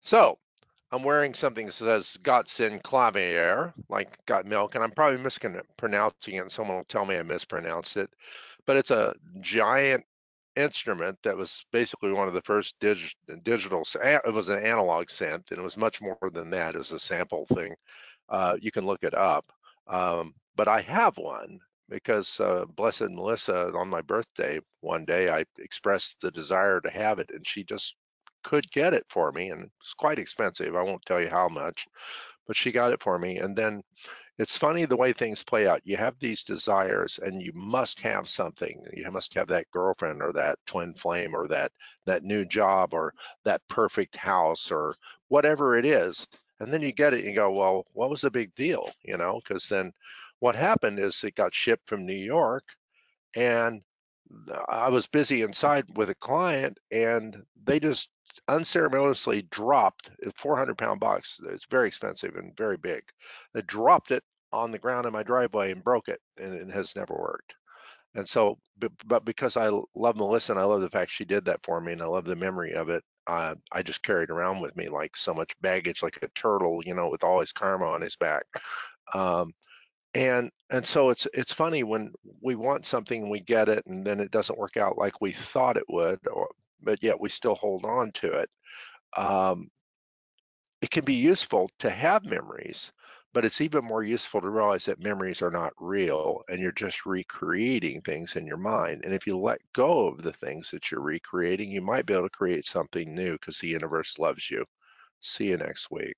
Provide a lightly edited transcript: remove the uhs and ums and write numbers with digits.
So I'm wearing something that says "Gott in Clavier," like got milk, and I'm probably mispronouncing it, and someone will tell me I mispronounced it. But it's a giant instrument that was basically one of the first digital. It was an analog synth, and it was much more than that. It was a sample thing. You can look it up. But I have one because Blessed Melissa, on my birthday one day, I expressed the desire to have it, and she just could get it for me, and it's quite expensive. I won't tell you how much, but she got it for me. And then it's funny the way things play out. You have these desires, and you must have something. You must have that girlfriend, or that twin flame, or that new job, or that perfect house, or whatever it is. And then you get it, and you go, well, what was the big deal? Because then what happened is it got shipped from New York, and I was busy inside with a client, and they just unceremoniously dropped a 400-pound box. It's very expensive and very big. They dropped it on the ground in my driveway and broke it, and it has never worked. And so, but because I love Melissa and I love the fact she did that for me, and I love the memory of it, I just carried around with me like so much baggage, like a turtle, with all his karma on his back. Um, and so it's funny when we want something, we get it, and then it doesn't work out like we thought it would, but yet we still hold on to it. Um, it can be useful to have memories, but it's even more useful to realize that memories are not real and you're just recreating things in your mind. And if you let go of the things that you're recreating, you might be able to create something new because the universe loves you. See you next week.